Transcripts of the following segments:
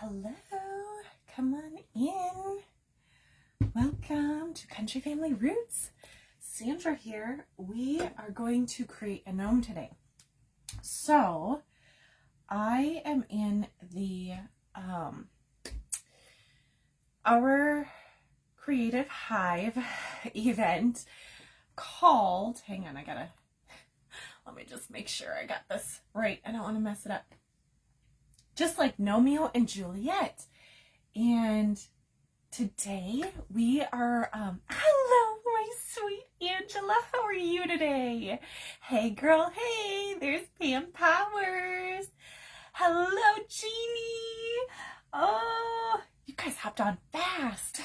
Hello, come on in. Welcome to Country Family Roots. Sandra here. We are going to create a gnome today. So I am in the our Creative Hive event called, hang on, let me just make sure I got this right. I don't want to mess it up. Just like Romeo and Juliet. And today we are, hello, my sweet Angela. How are you today? Hey, girl. Hey, there's Pam Powers. Hello, Jeannie. Oh, you guys hopped on fast.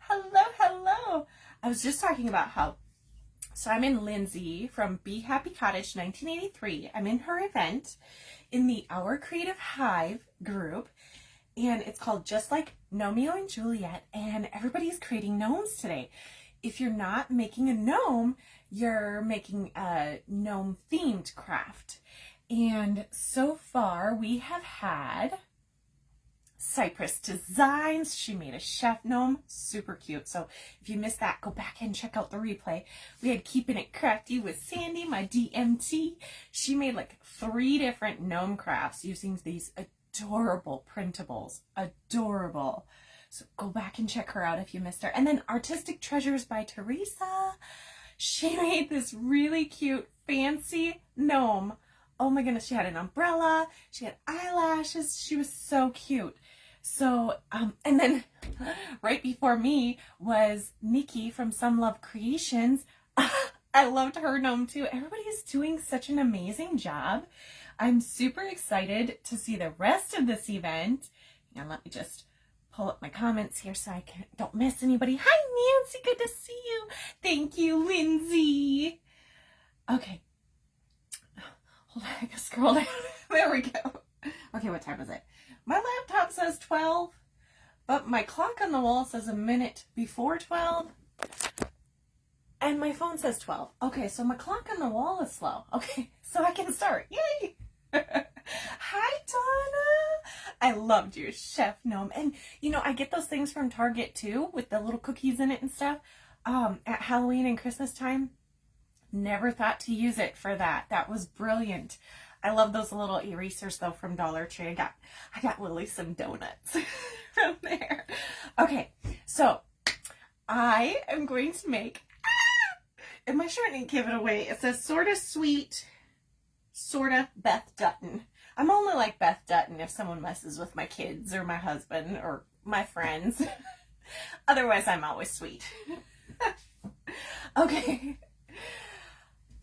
Hello. I was just talking about how, so I'm in Lindsay from Be Happy Cottage 1983. I'm in her event in the Our Creative Hive group, and it's called Just Like Romeo and Juliet, and everybody's creating gnomes today. If you're not making a gnome, you're making a gnome themed craft. And so far we have had Cypress Designs. She made a chef gnome, super cute. So if you missed that, go back and check out the replay. We had Keeping It Crafty with Sandy, my DMT. She made like 3 different gnome crafts using these adorable printables. Adorable. So go back and check her out if you missed her. And then Artistic Treasures by Teresa. She made this really cute, fancy gnome. Oh my goodness, she had an umbrella, she had eyelashes, she was so cute. So, and then right before me was Nikki from Some Love Creations. I loved her gnome too. Everybody's doing such an amazing job. I'm super excited to see the rest of this event. And let me just pull up my comments here so I don't miss anybody. Hi, Nancy, good to see you. Thank you, Lindsay. Okay. Hold on, I can scroll down. There we go. Okay, what time is it? My laptop says 12, but my clock on the wall says a minute before 12, and my phone says 12. Okay, so my clock on the wall is slow. Okay, so I can start. Yay! Hi, Donna! I loved your chef gnome. And, you know, I get those things from Target, too, with the little cookies in it and stuff, at Halloween and Christmas time. Never thought to use it for that. That was brilliant. I love those little erasers though from Dollar Tree. I got Lily some donuts from there. Okay, so I am going to make, and my shirt didn't give it away. It says sorta sweet, sorta Beth Dutton. I'm only like Beth Dutton if someone messes with my kids or my husband or my friends. Otherwise, I'm always sweet. Okay.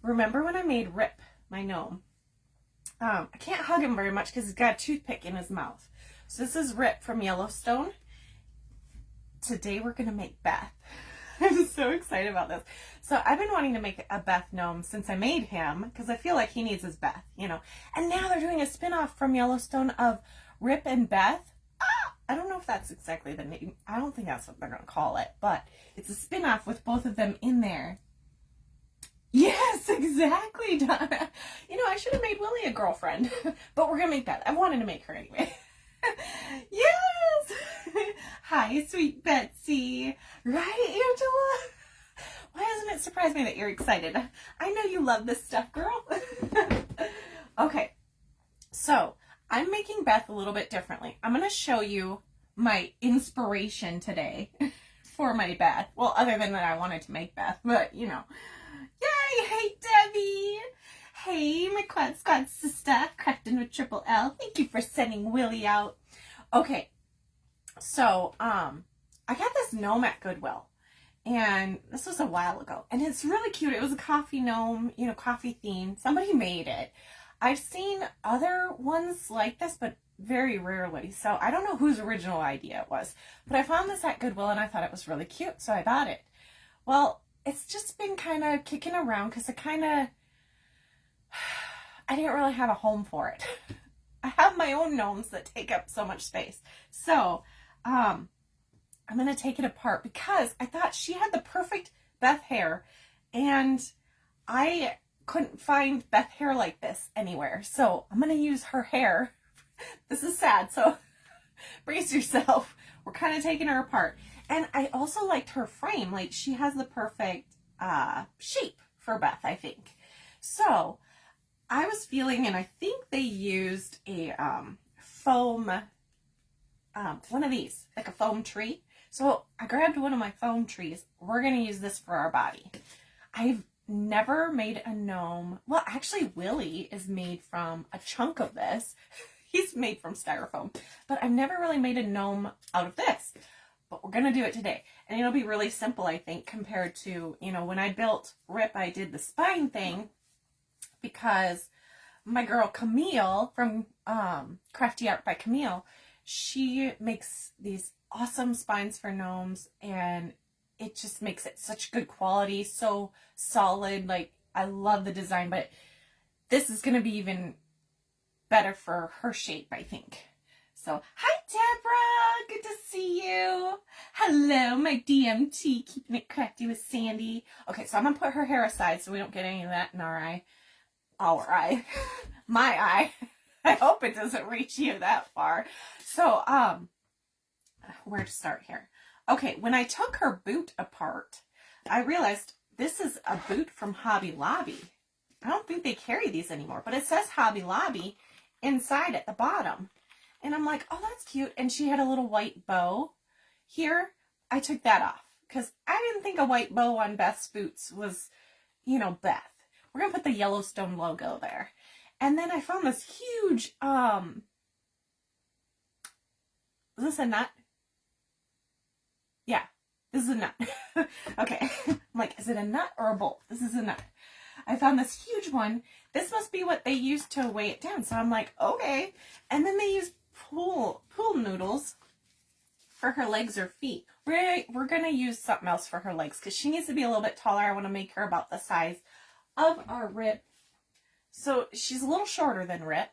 Remember when I made Rip, my gnome? I can't hug him very much because he's got a toothpick in his mouth. So this is Rip from Yellowstone. Today we're going to make Beth. I'm so excited about this. So I've been wanting to make a Beth gnome since I made him because I feel like he needs his Beth, you know. And now they're doing a spin-off from Yellowstone of Rip and Beth. I don't know if that's exactly the name. I don't think that's what they're going to call it. But it's a spin-off with both of them in there. Yes, exactly, Donna. You know, I should have made Willie a girlfriend, but we're going to make Beth. I wanted to make her anyway. Yes! Hi, sweet Betsy. Right, Angela? Why doesn't it surprise me that you're excited? I know you love this stuff, girl. Okay, so I'm making Beth a little bit differently. I'm going to show you my inspiration today for my Beth. Well, other than that I wanted to make Beth, but, you know. Yay! Hey, Debbie! Hey, my Quad Squad sister, Craftin' with Triple L. Thank you for sending Willie out. Okay, so, I got this gnome at Goodwill, and this was a while ago, and it's really cute. It was a coffee gnome, you know, coffee themed. Somebody made it. I've seen other ones like this, but very rarely, so I don't know whose original idea it was, but I found this at Goodwill, and I thought it was really cute, so I bought it. Well, it's just been kind of kicking around because I didn't really have a home for it. I have my own gnomes that take up so much space. So, I'm going to take it apart because I thought she had the perfect Beth hair and I couldn't find Beth hair like this anywhere. So I'm going to use her hair This is sad, so brace yourself. We're kind of taking her apart. And I also liked her frame. Like, she has the perfect shape for Beth, I think. So I was feeling, and I think they used a foam, one of these, like a foam tree. So I grabbed one of my foam trees. We're going to use this for our body. I've never made a gnome. Well, actually, Willie is made from a chunk of this. He's made from styrofoam. But I've never really made a gnome out of this. But we're going to do it today. And it'll be really simple, I think, compared to, you know, when I built Rip, I did the spine thing because my girl Camille from Crafty Art by Camille, she makes these awesome spines for gnomes, and it just makes it such good quality, so solid. Like, I love the design, but this is going to be even better for her shape, I think. So, hi Deborah, good to see you. Hello, my DMT, keeping it crafty with Sandy. Okay, so I'm going to put her hair aside so we don't get any of that in our eye. Our eye. My eye. I hope it doesn't reach you that far. So, where to start here? Okay, when I took her boot apart, I realized this is a boot from Hobby Lobby. I don't think they carry these anymore, but it says Hobby Lobby inside at the bottom. And I'm like, oh, that's cute. And she had a little white bow here. I took that off because I didn't think a white bow on Beth's boots was, you know, Beth. We're going to put the Yellowstone logo there. And then I found this huge, is this a nut? Yeah, this is a nut. Okay. I'm like, is it a nut or a bolt? This is a nut. I found this huge one. This must be what they used to weigh it down. So I'm like, okay. And then they use pool noodles for her legs or feet. We're going to use something else for her legs because she needs to be a little bit taller. I want to make her about the size of our Rip. So she's a little shorter than Rip.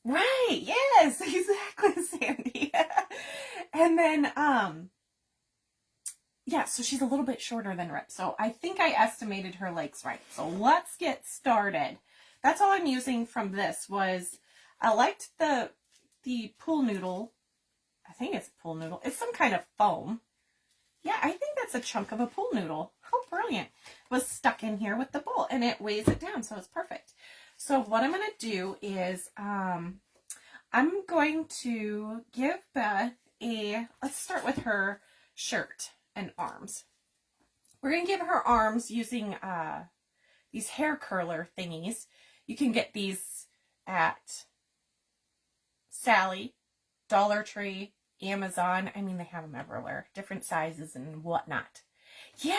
Right, yes, exactly, Sandy. And then, yeah, so she's a little bit shorter than Rip. So I think I estimated her legs right. So let's get started. That's all I'm using from this was, I liked the pool noodle. I think it's a pool noodle. It's some kind of foam. Yeah, I think that's a chunk of a pool noodle. How brilliant. It was stuck in here with the bowl, and it weighs it down, so it's perfect. So what I'm going to do is I'm going to give Beth let's start with her shirt and arms. We're going to give her arms using these hair curler thingies. You can get these at Sally, Dollar Tree, Amazon. I mean, they have them everywhere. Different sizes and whatnot. Yeah!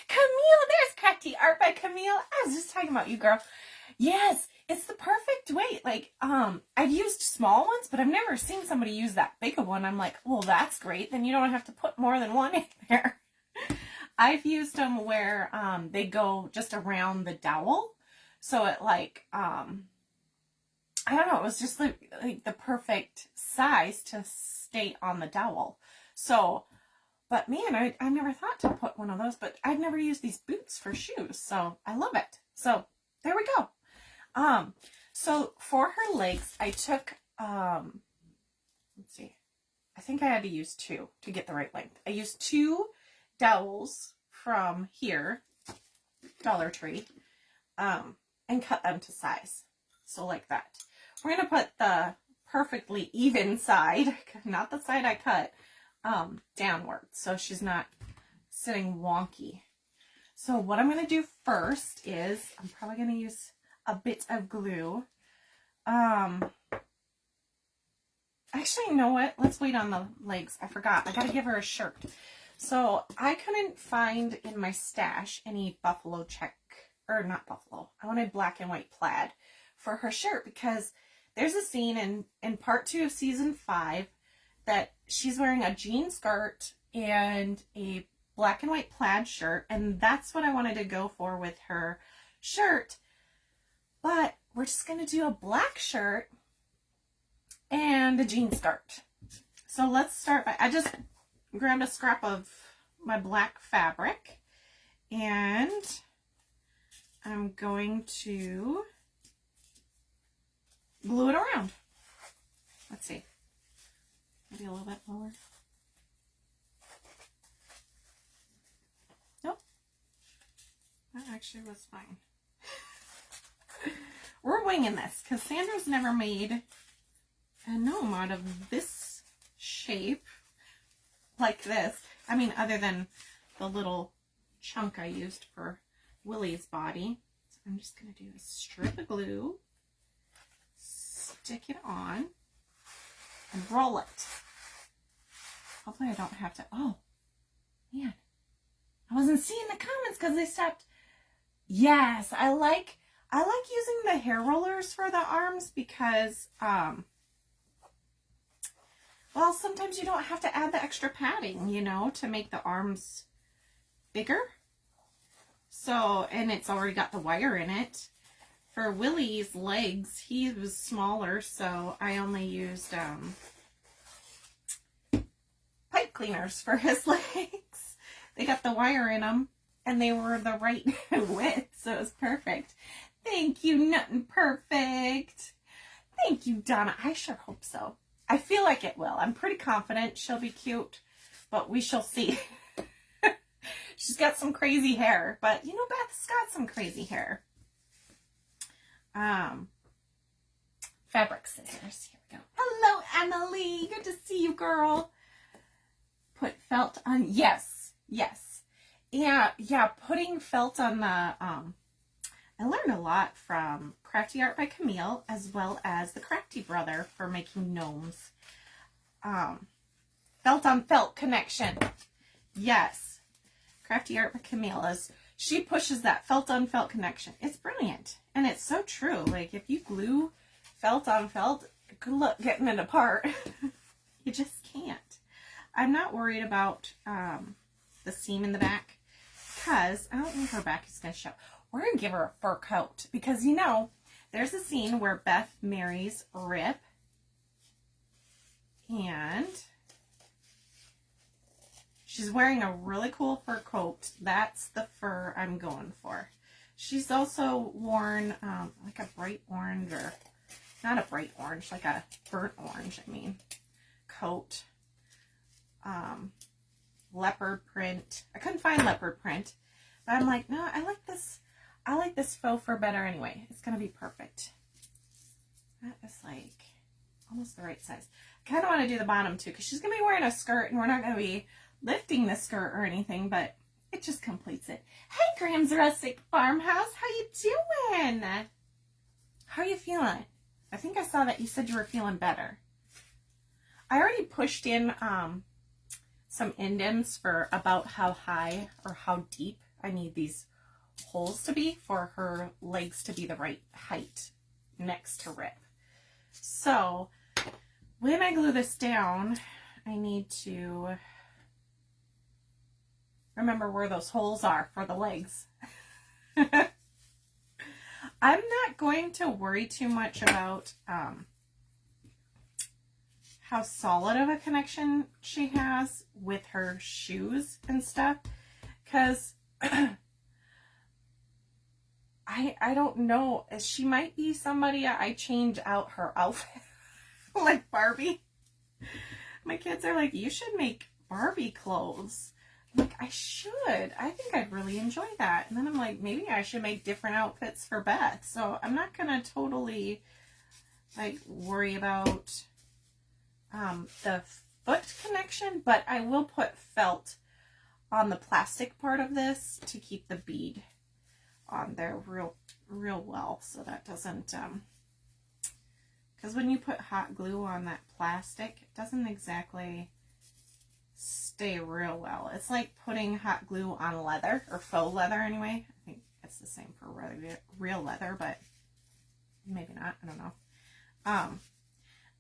Camille! There's Crafty Art by Camille. I was just talking about you, girl. Yes! It's the perfect weight. Like, I've used small ones, but I've never seen somebody use that big of one. I'm like, well, that's great. Then you don't have to put more than one in there. I've used them where they go just around the dowel. So it like, I don't know, it was just like the perfect size to stay on the dowel. So, but man, I never thought to put one of those, but I've never used these boots for shoes. So I love it. So there we go. So for her legs, I took, let's see, I think I had to use 2 to get the right length. I used 2 dowels from here, Dollar Tree, and cut them to size. So like that. We're going to put the perfectly even side, not the side I cut, downward. So she's not sitting wonky. So what I'm going to do first is, I'm probably going to use a bit of glue. Actually, you know what? Let's wait on the legs. I forgot. I got to give her a shirt. So I couldn't find in my stash any buffalo check, or not buffalo. I wanted black and white plaid for her shirt because there's a scene in part 2 of season 5 that she's wearing a jean skirt and a black and white plaid shirt. And that's what I wanted to go for with her shirt. But we're just going to do a black shirt and a jean skirt. So let's start by, I just grabbed a scrap of my black fabric and I'm going to little bit lower. Nope. That actually was fine. We're winging this because Sandra's never made a gnome out of this shape like this. I mean, other than the little chunk I used for Willie's body. So I'm just going to do a strip of glue, stick it on, and roll it. Hopefully I don't have to, oh, man. I wasn't seeing the comments because they stopped. Yes, I like using the hair rollers for the arms because, well, sometimes you don't have to add the extra padding, you know, to make the arms bigger. So, and it's already got the wire in it. For Willie's legs, he was smaller, so I only used pipe cleaners for his legs. They got the wire in them, and they were the right width, so it was perfect. Thank you, Nothing Perfect. Thank you, Donna. I sure hope so. I feel like it will. I'm pretty confident she'll be cute, but we shall see. She's got some crazy hair, but you know, Beth's got some crazy hair. Fabric scissors. Here we go. Hello, Emily. Good to see you, girl. Put felt on. Yes, yes. Yeah, putting felt on the, I learned a lot from Crafty Art by Camille, as well as the Crafty Brother for making gnomes. Felt on felt connection. Yes. Crafty Art by Camille she pushes that felt on felt connection. It's brilliant. And it's so true. Like, if you glue felt on felt, good luck getting it apart. You just can't. I'm not worried about the seam in the back because I don't think her back is going to show. We're going to give her a fur coat because, you know, there's a scene where Beth marries Rip. And she's wearing a really cool fur coat. That's the fur I'm going for. She's also worn like a bright orange, or not a bright orange, like a burnt orange, I mean, coat. Leopard print. I couldn't find leopard print, but I'm like, no, I like this faux fur better anyway. It's going to be perfect. That is like almost the right size. I kind of want to do the bottom too, because she's going to be wearing a skirt, and we're not going to be lifting the skirt or anything, but it just completes it. Hey, Graham's Rustic Farmhouse. How you doing? How are you feeling? I think I saw that you said you were feeling better. I already pushed in some indents for about how high or how deep I need these holes to be for her legs to be the right height next to Rip. So when I glue this down, I need to remember where those holes are for the legs. I'm not going to worry too much about how solid of a connection she has with her shoes and stuff, because I don't know. She might be somebody I change out her outfit like Barbie. My kids are like, you should make Barbie clothes. I'm like, I should. I think I'd really enjoy that. And then I'm like, maybe I should make different outfits for Beth. So I'm not going to totally like worry about the foot connection, but I will put felt on the plastic part of this to keep the bead on there real well, so that doesn't because when you put hot glue on that plastic, it doesn't exactly stay real well. It's like putting hot glue on leather, or faux leather anyway. I think it's the same for real leather, but maybe not. I don't know.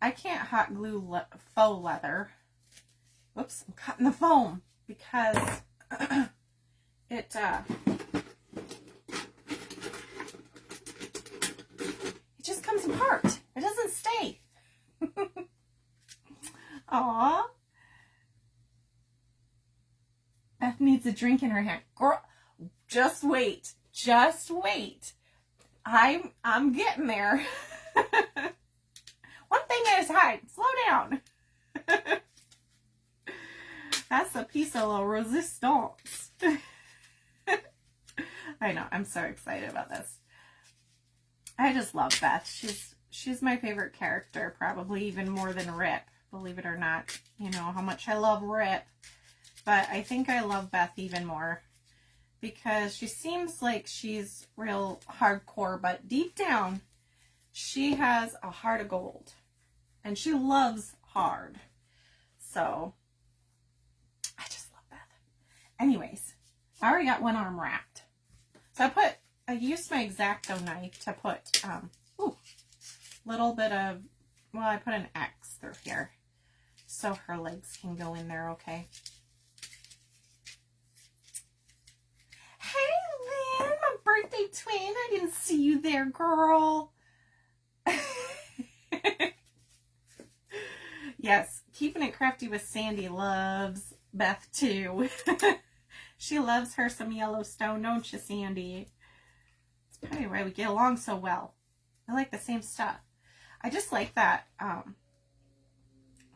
I can't hot glue faux leather. Whoops, I'm cutting the foam because it just comes apart. It doesn't stay. Aw. Beth needs a drink in her hand. Girl, just wait. Just wait. I'm getting there. One thing at a time. Slow down. That's a piece of la resistance. I know, I'm so excited about this. I just love Beth. She's my favorite character, probably even more than Rip, believe it or not. You know how much I love Rip, but I think I love Beth even more because she seems like she's real hardcore, but deep down, she has a heart of gold, and she loves hard. So, I just love Beth. Anyways, I already got one arm wrapped. So I used my X-Acto knife to put, little bit of, well, I put an X through here so her legs can go in there, okay? Hey, Lynn, my birthday twin. I didn't see you there, girl. Yes, keeping it crafty with Sandy loves Beth too. She loves her some Yellowstone, don't you, Sandy? It's probably why we get along so well. I like the same stuff. I just like that. I'm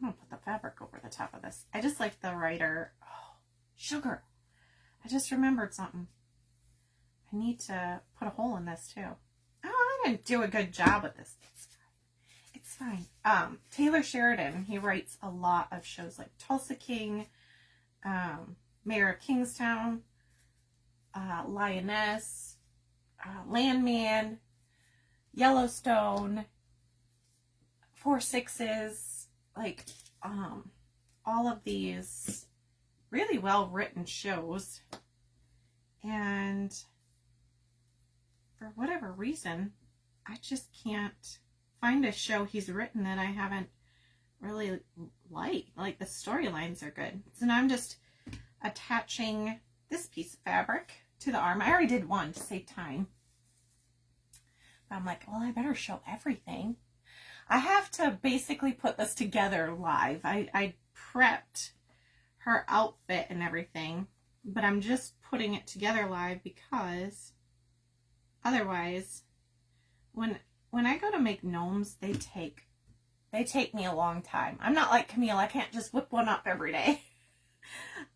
going to put the fabric over the top of this. I just like the writer. Oh, sugar. I just remembered something. I need to put a hole in this too. Oh, I didn't do a good job with this. It's fine. Taylor Sheridan, he writes a lot of shows like Tulsa King, Mayor of Kingstown, Lioness, Landman, Yellowstone, 4 6s, like all of these really well written shows. And for whatever reason, I just can't find a show he's written that I haven't really liked. Like the storylines are good. So now I'm just attaching this piece of fabric to the arm. I already did one to save time. But I'm like, well, I better show everything. I have to basically put this together live. I prepped her outfit and everything, but I'm just putting it together live because otherwise, when I go to make gnomes, they take me a long time. I'm not like Camille. I can't just whip one up every day.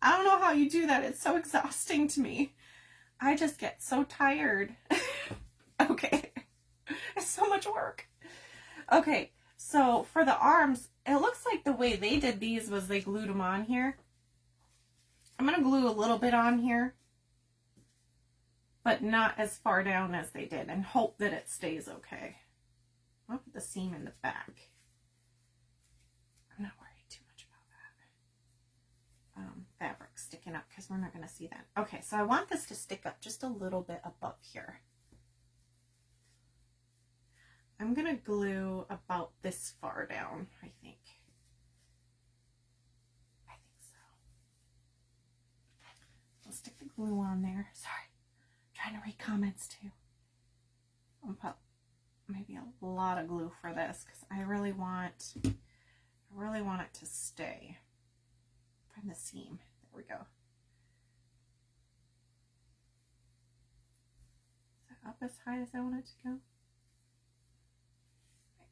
I don't know how you do that. It's so exhausting to me. I just get so tired. Okay. It's so much work. Okay. So for the arms, it looks like the way they did these was they glued them on here. I'm going to glue a little bit on here, but not as far down as they did, and hope that it stays okay. I'll put the seam in the back. I'm not worried too much about that. Fabric sticking up because we're not going to see that. Okay, so I want this to stick up just a little bit above here. I'm going to glue about this far down, I think. I think so. I'll stick the glue on there. Sorry. Trying to read comments too. I'll put maybe a lot of glue for this because I really want it to stay. Find the seam. There we go. Is that up as high as I want it to go?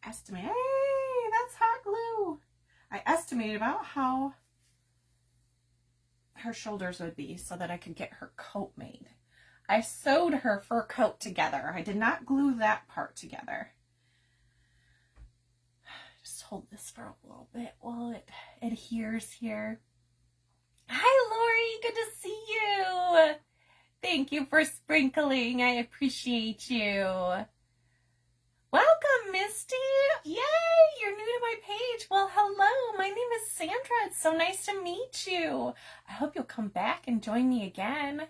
I estimate. Hey, that's hot glue. I estimated about how her shoulders would be so that I could get her coat made. I sewed her fur coat together. I did not glue that part together. Just hold this for a little bit while it adheres here. Hi, Lori. Good to see you. Thank you for sprinkling. I appreciate you. Welcome, Misty. Yay, you're new to my page. Well, hello. My name is Sandra. It's so nice to meet you. I hope you'll come back and join me again.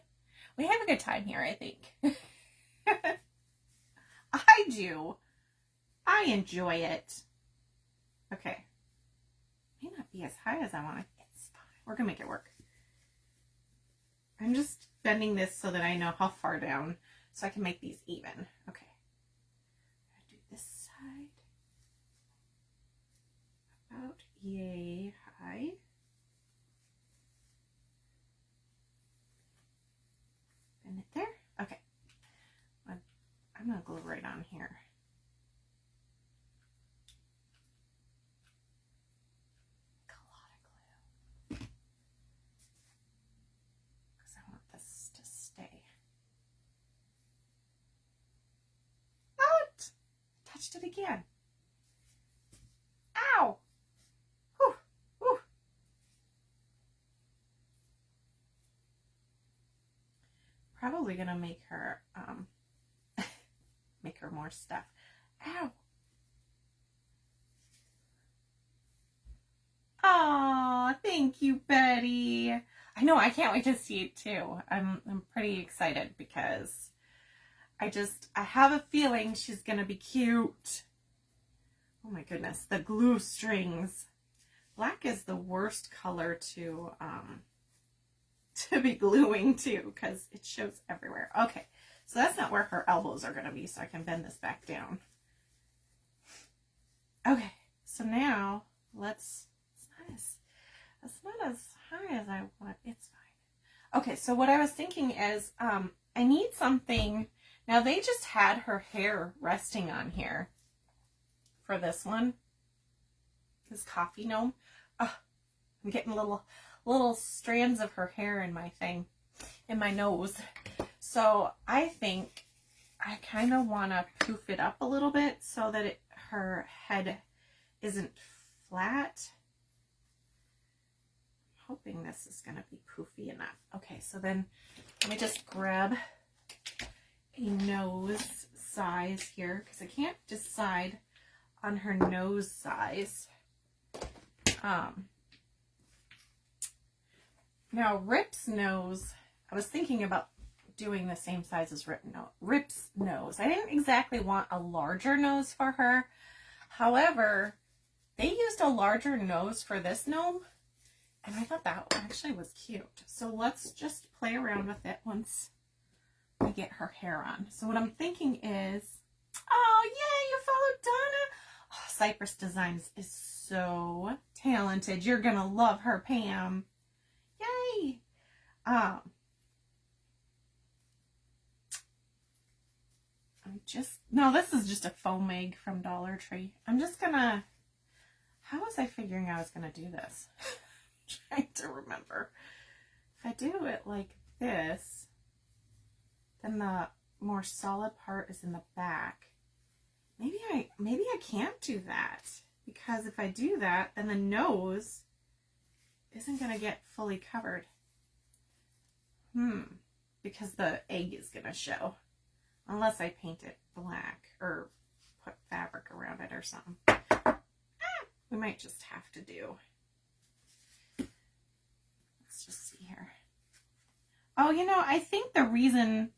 We have a good time here, I think. I do. I enjoy it. Okay. May not be as high as I want it. It's fine. We're going to make it work. I'm just bending this so that I know how far down so I can make these even. Okay. I'm going to do this side. About yay high. Bend it there. Okay. I'm going to glue right on here. A lot of glue. can. Ow! Whew, whew. Probably gonna make her make her more stuff. Ow! Aw, thank you, Betty. I know, I can't wait to see it too. I'm pretty excited because I have a feeling she's gonna be cute. Oh my goodness, the glue strings. Black is the worst color to be gluing to because it shows everywhere. Okay, so that's not where her elbows are gonna be, so I can bend this back down. Okay, so now let's, it's not as high as I want. It's fine. Okay, so what I was thinking is I need something. Now they just had her hair resting on here for this one. This coffee gnome. Oh, I'm getting little strands of her hair in my thing, in my nose. So I think I kind of want to poof it up a little bit so that her head isn't flat. I'm hoping this is going to be poofy enough. Okay, so then let me just grab a nose size here because I can't decide on her nose size. Now Rip's nose, I was thinking about doing the same size as Rip's nose. I didn't exactly want a larger nose for her. However, they used a larger nose for this gnome, and I thought that actually was cute. So let's just play around with it once we get her hair on. So what I'm thinking is, oh yay, you followed Donna. Oh, Cypress Designs is so talented. You're gonna love her, Pam. Yay. No, this is just a foam egg from Dollar Tree. I'm just gonna, how was I figuring I was gonna do this? Trying to remember. If I do it like this, then the more solid part is in the back. Maybe I can't do that, because if I do that, then the nose isn't gonna get fully covered. Because the egg is gonna show. Unless I paint it black or put fabric around it or something. We might just have to do. Let's just see here. Oh, you know, I think the reason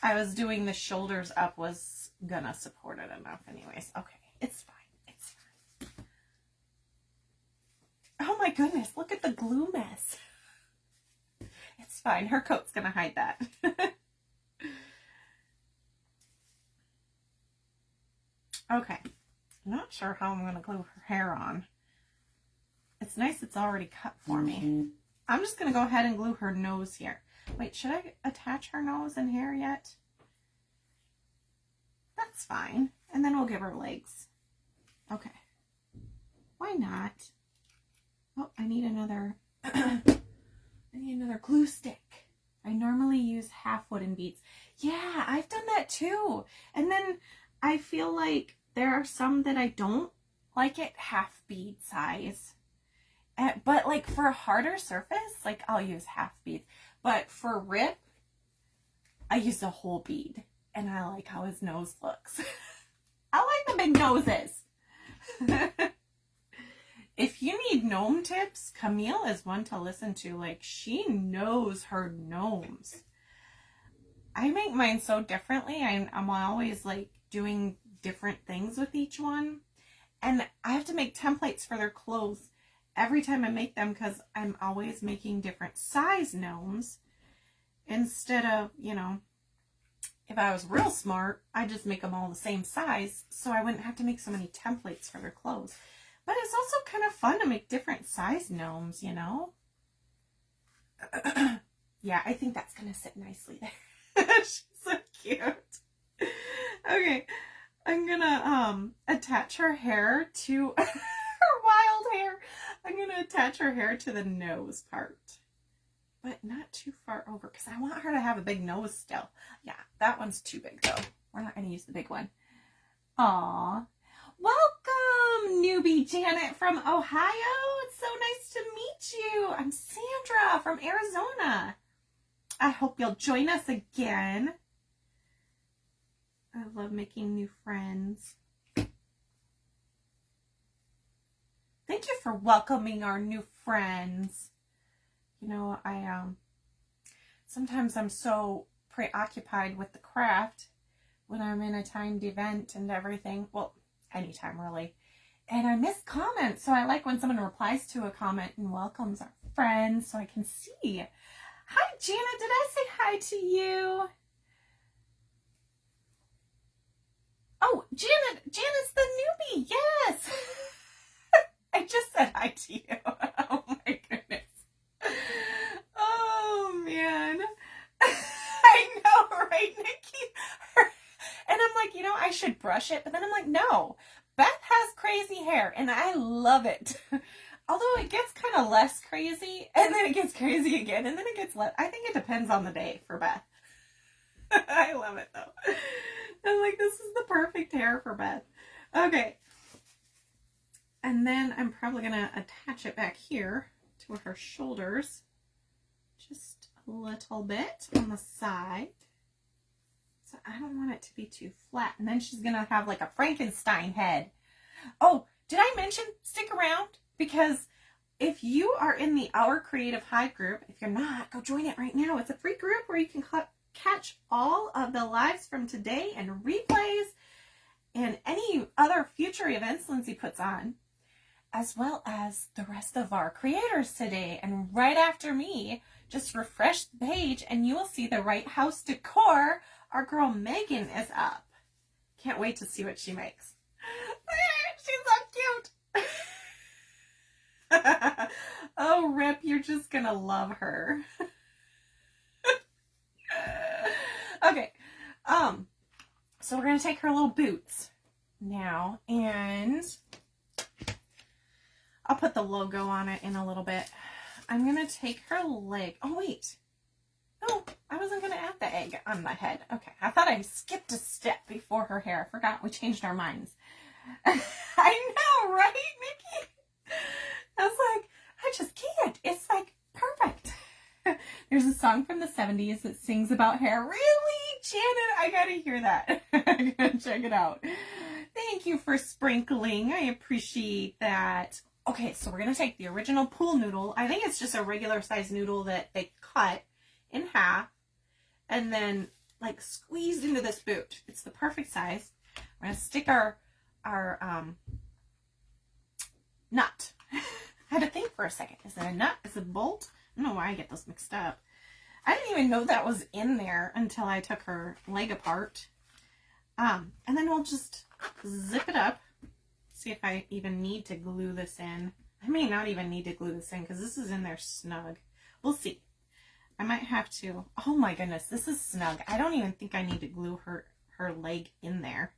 I was doing the shoulders up was gonna support it enough anyways. Okay, it's fine. It's fine. Oh my goodness, look at the glue mess. It's fine. Her coat's gonna hide that. Okay, I'm not sure how I'm going to glue her hair on. It's nice it's already cut for me. I'm just going to go ahead and glue her nose here. Wait, should I attach her nose and hair yet? That's fine. And then we'll give her legs. Okay. Why not? Oh, I need another glue stick. I normally use half wooden beads. Yeah, I've done that too. And then I feel like there are some that I don't like it half bead size. But like for a harder surface, like I'll use half beads. But for Rip, I use a whole bead. And I like how his nose looks. I like the big noses. If you need gnome tips, Camille is one to listen to. Like, she knows her gnomes. I make mine so differently. I'm always like doing different things with each one, and I have to make templates for their clothes every time I make them because I'm always making different size gnomes instead of, you know, if I was real smart, I'd just make them all the same size so I wouldn't have to make so many templates for their clothes. But it's also kind of fun to make different size gnomes, you know. Yeah, I think that's gonna sit nicely there. She's so cute. Okay, I'm gonna attach her hair to her wild hair. I'm gonna attach her hair to the nose part, but not too far over because I want her to have a big nose still. Yeah, that one's too big though. We're not gonna use the big one. Aww. newbie, Janet from Ohio. It's so nice to meet you. I'm Sandra from Arizona. I hope you'll join us again. I love making new friends. Thank you for welcoming our new friends. You know, sometimes I'm so preoccupied with the craft when I'm in a timed event and everything. Well, anytime really. And I miss comments. So I like when someone replies to a comment and welcomes our friends so I can see. Hi, Janet. Did I say hi to you? Oh, Janet's the newbie. Yes. I just said hi to you. Oh my goodness. Oh man. I know, right, Nikki? And I'm like, you know, I should brush it. But then I'm like, no. Beth has crazy hair and I love it. Although it gets kind of less crazy and then it gets crazy again and then it gets less. I think it depends on the day for Beth. I love it though. I'm like, this is the perfect hair for Beth. Okay. And then I'm probably going to attach it back here to her shoulders. Just a little bit on the side. So I don't want it to be too flat. And then she's going to have like a Frankenstein head. Oh, did I mention stick around? Because if you are in the Our Creative Hive group, if you're not, go join it right now. It's a free group where you can catch all of the lives from today and replays and any other future events Lindsay puts on, as well as the rest of our creators today. And right after me, just refresh the page and you will see the Right House Decor. Our girl Megan is up. Can't wait to see what she makes. She's so cute. Oh, Rip, you're just gonna love her. Okay. So we're gonna take her little boots now, and I'll put the logo on it in a little bit. I'm gonna take her leg. Oh wait. No, I wasn't gonna add the egg on the head. Okay, I thought I skipped a step before her hair. I forgot we changed our minds. I know, right, Nikki? I was like, I just can't. It's like perfect. There's a song from the 70s that sings about hair. Really? Janet, I gotta hear that. I gotta check it out. Thank you for sprinkling. I appreciate that. Okay, so we're gonna take the original pool noodle. I think it's just a regular size noodle that they cut in half and then like squeezed into this boot. It's the perfect size. We're gonna stick our nut. I had to think for a second. Is it a nut? Is it a bolt? I don't know why I get those mixed up. I didn't even know that was in there until I took her leg apart. And then we'll just zip it up. See if I even need to glue this in. I may not even need to glue this in because this is in there snug. We'll see. I might have to. Oh my goodness, this is snug. I don't even think I need to glue her leg in there.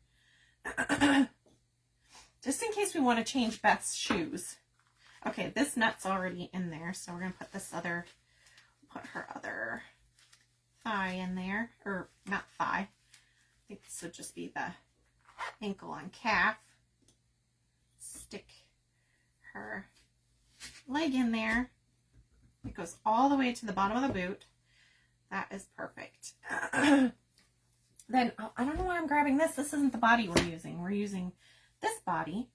Just in case we want to change Beth's shoes. Okay, this nut's already in there, so we're going to put her other thigh in there. Or, not thigh. I think this would just be the ankle and calf. Stick her leg in there. It goes all the way to the bottom of the boot. That is perfect. Then, I don't know why I'm grabbing this. This isn't the body we're using. We're using this body.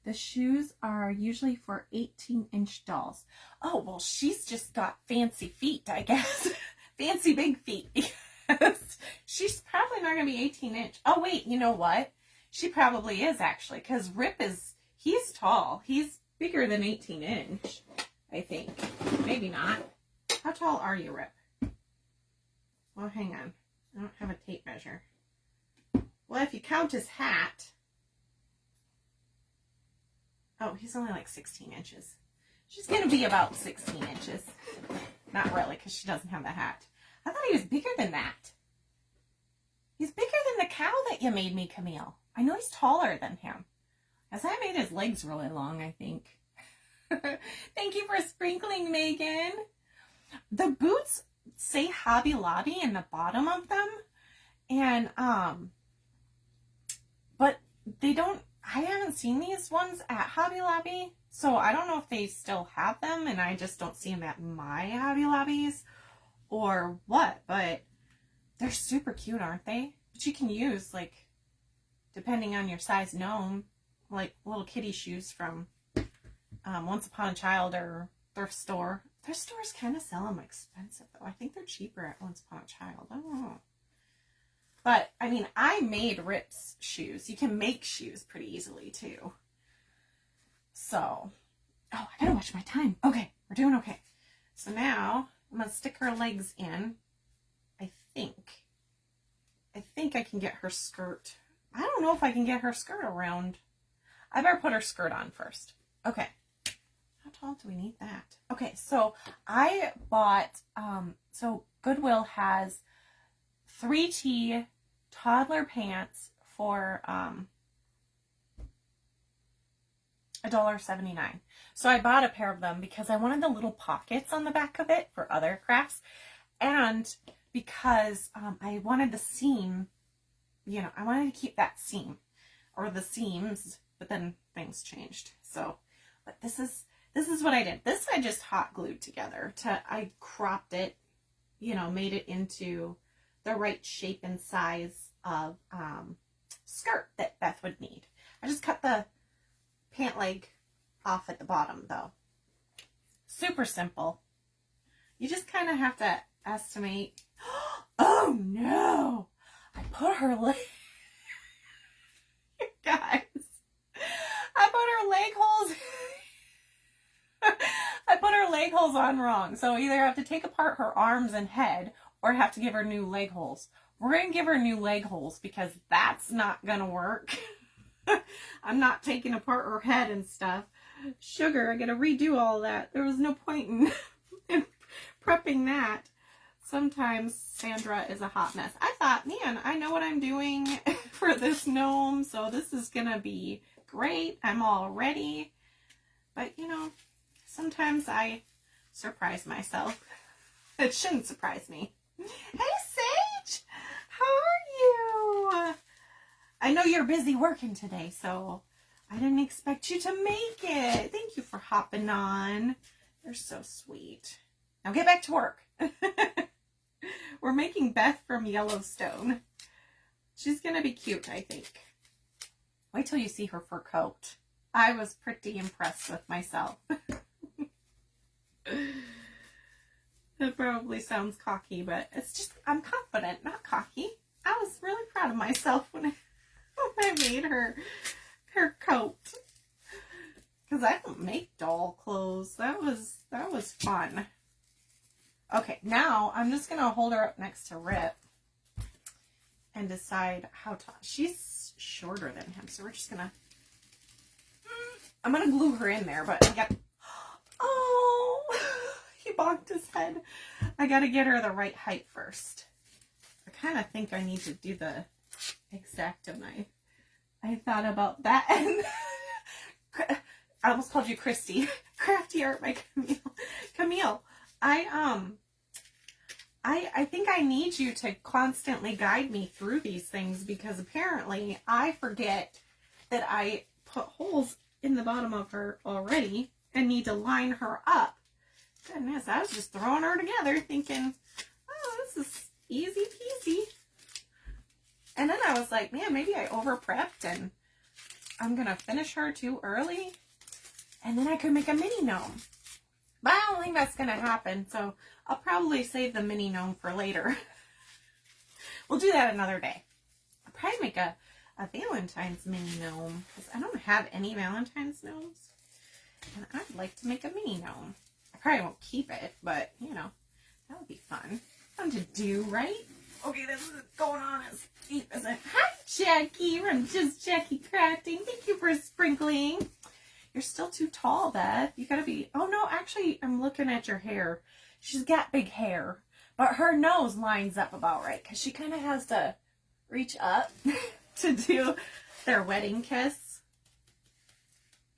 The shoes are usually for 18-inch dolls. Oh, well, she's just got fancy feet, I guess. Fancy big feet. Because she's probably not going to be 18-inch. Oh, wait, you know what? She probably is, actually. Because Rip he's tall. He's bigger than 18-inch, I think. Maybe not. How tall are you, Rip? Well, hang on. I don't have a tape measure. Well, if you count his hat... Oh, he's only like 16 inches. She's going to be about 16 inches. Not really, because she doesn't have the hat. I thought he was bigger than that. He's bigger than the cow that you made me, Camille. I know he's taller than him. As I made his legs really long, I think. Thank you for sprinkling, Megan. The boots say Hobby Lobby in the bottom of them. And, but they don't, I haven't seen these ones at Hobby Lobby, so I don't know if they still have them and I just don't see them at my Hobby Lobbies or what, but they're super cute, aren't they? But you can use, like, depending on your size gnome, like little kitty shoes from Once Upon a Child or thrift store. Thrift stores kind of sell them expensive, though. I think they're cheaper at Once Upon a Child. I don't know. But, I mean, I made Rip's shoes. You can make shoes pretty easily, too. So, oh, I gotta watch my time. Okay, we're doing okay. So now, I'm gonna stick her legs in. I think I can get her skirt. I don't know if I can get her skirt around. I better put her skirt on first. Okay. How tall do we need that? Okay, so I bought, so Goodwill has 3T toddler pants for $1.79. So I bought a pair of them because I wanted the little pockets on the back of it for other crafts, and because I wanted the seam, you know, I wanted to keep that seam or the seams, but then things changed. So, but this is what I did. This I just hot glued together. I cropped it, you know, made it into the right shape and size of skirt that Beth would need. I just cut the pant leg off at the bottom, though. Super simple. You just kind of have to estimate. Oh no! I put her leg. You guys, I put her leg holes. I put her leg holes on wrong. So either I have to take apart her arms and head, or have to give her new leg holes. We're gonna give her new leg holes because that's not gonna work. I'm not taking apart her head and stuff. Sugar, I gotta redo all that. There was no point in prepping that. Sometimes Sandra is a hot mess. I thought, man, I know what I'm doing for this gnome, so this is gonna be great. I'm all ready. But, you know, sometimes I surprise myself. It shouldn't surprise me. Hey, Sage! How are you? I know you're busy working today, so I didn't expect you to make it. Thank you for hopping on. You're so sweet. Now get back to work. We're making Beth from Yellowstone. She's going to be cute, I think. Wait till you see her fur coat. I was pretty impressed with myself. That probably sounds cocky, but it's just, I'm confident, not cocky. I was really proud of myself when I made her coat. Because I don't make doll clothes. That was fun. Okay, now I'm just going to hold her up next to Rip and decide how tall. She's shorter than him, so we're just going to, I'm going to glue her in there, but I got, oh, he bonked his head. I got to get her the right height first. I kind of think I need to do the X-Acto knife. I thought about that, and I almost called you Christy. Crafty Art by Camille. Camille, I think I need you to constantly guide me through these things, because apparently I forget that I put holes in the bottom of her already and need to line her up. Goodness, I was just throwing her together thinking, oh, this is easy peasy. And then I was like, man, maybe I over prepped and I'm going to finish her too early. And then I could make a mini gnome. But I don't think that's going to happen. So I'll probably save the mini gnome for later. We'll do that another day. I'll probably make a Valentine's mini gnome, because I don't have any Valentine's gnomes. And I'd like to make a mini gnome. I probably won't keep it, but, you know, that would be fun. Fun to do, right? Okay, this is going on as deep as it. Hi, Jackie from Just Jackie Crafting. Thank you for sprinkling. You're still too tall, Beth. You gotta be. Oh no, actually, I'm looking at your hair. She's got big hair, but her nose lines up about right, because she kind of has to reach up to do their wedding kiss.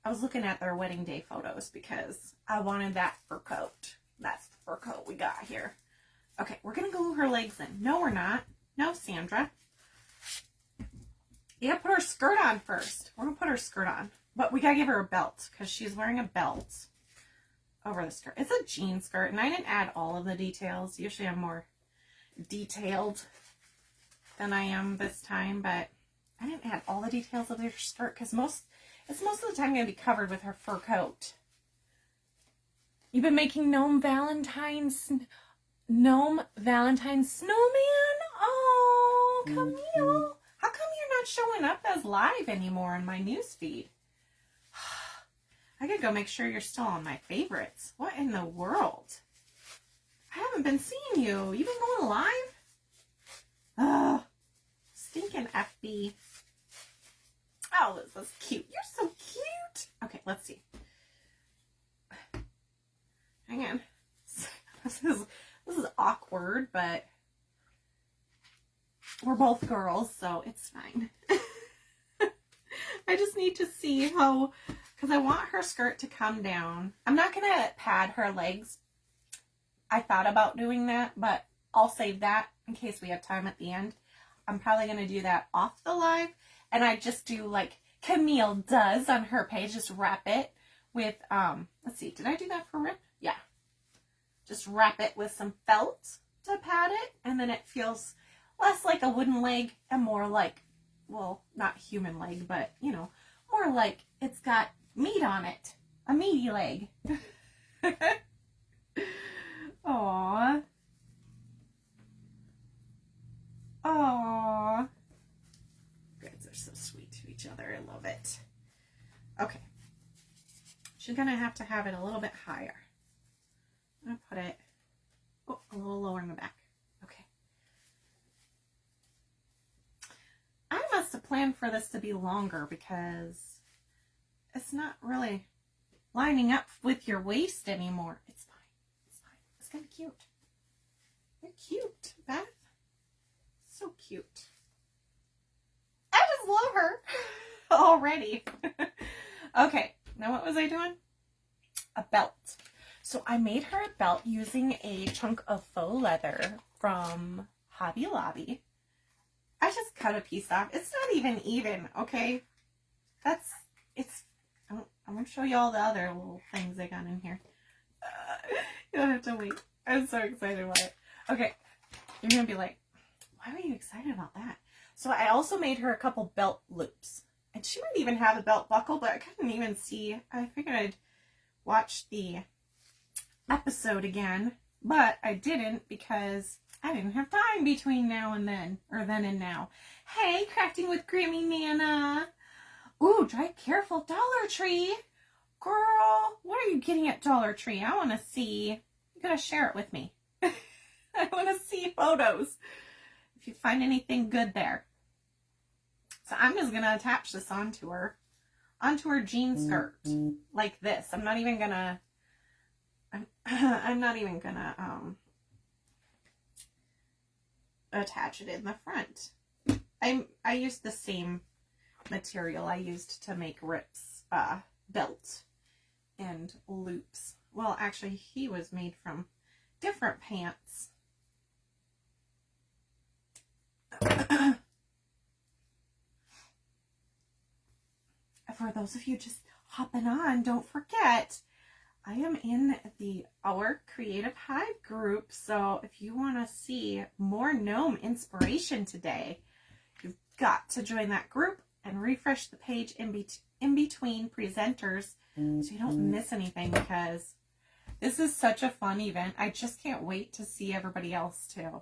I was looking at their wedding day photos because I wanted that fur coat. That's the fur coat we got here. Okay, we're going to glue her legs in. No, we're not. No, Sandra. Yeah, put her skirt on first. We're gonna put her skirt on. But we gotta give her a belt because she's wearing a belt over the skirt. It's a jean skirt, and I didn't add all of the details. Usually I'm more detailed than I am this time, but I didn't add all the details of her skirt because it's most of the time gonna be covered with her fur coat. You've been making gnome Valentine's snowman? Oh, Camille. How come you're not showing up as live anymore on my newsfeed? I gotta go make sure you're still on my favorites. What in the world? I haven't been seeing you. You've been going live? Ugh. Stinking FB. Oh, this is cute. You're so cute. Okay, let's see. Hang on. This is awkward, but we're both girls, so it's fine. I just need to see how, because I want her skirt to come down. I'm not going to pad her legs. I thought about doing that, but I'll save that in case we have time at the end. I'm probably going to do that off the live, and I just do like Camille does on her page, just wrap it with, let's see, did I do that for Rip? Yeah. Just wrap it with some felt to pad it, and then it feels less like a wooden leg and more like, well, not human leg, but, you know, more like it's got meat on it. A meaty leg. Aww. Aww. Guys are so sweet to each other. I love it. Okay. She's going to have it a little bit higher. I'm going to put it a little lower in the back. Okay. I must have planned for this to be longer because it's not really lining up with your waist anymore. It's fine. It's fine. It's kind of cute. You're cute, Beth. So cute. I just love her already. Okay, now what was I doing? A belt. So I made her a belt using a chunk of faux leather from Hobby Lobby. I just cut a piece off. It's not even, okay? I'm going to show you all the other little things I got in here. You don't have to wait. I'm so excited about it. Okay, you're going to be like, why were you excited about that? So I also made her a couple belt loops. And she might even have a belt buckle, but I couldn't even see. I figured I'd watch the episode again, but I didn't because I didn't have time between now and then, or then and now. Hey, Crafting with Grammy Nana. Ooh, drive careful, Dollar Tree. Girl, what are you getting at Dollar Tree? I want to see. You gotta share it with me. I want to see photos. If you find anything good there. So I'm just going to attach this onto her jean skirt like this. I'm not even going to attach it in the front. I used the same material I used to make Rip's belt and loops. Well, actually, he was made from different pants. For those of you just hopping on, don't forget, I am in the Our Creative Hive group, so if you want to see more gnome inspiration today, you've got to join that group and refresh the page in between presenters so you don't miss anything, because this is such a fun event. I just can't wait to see everybody else too.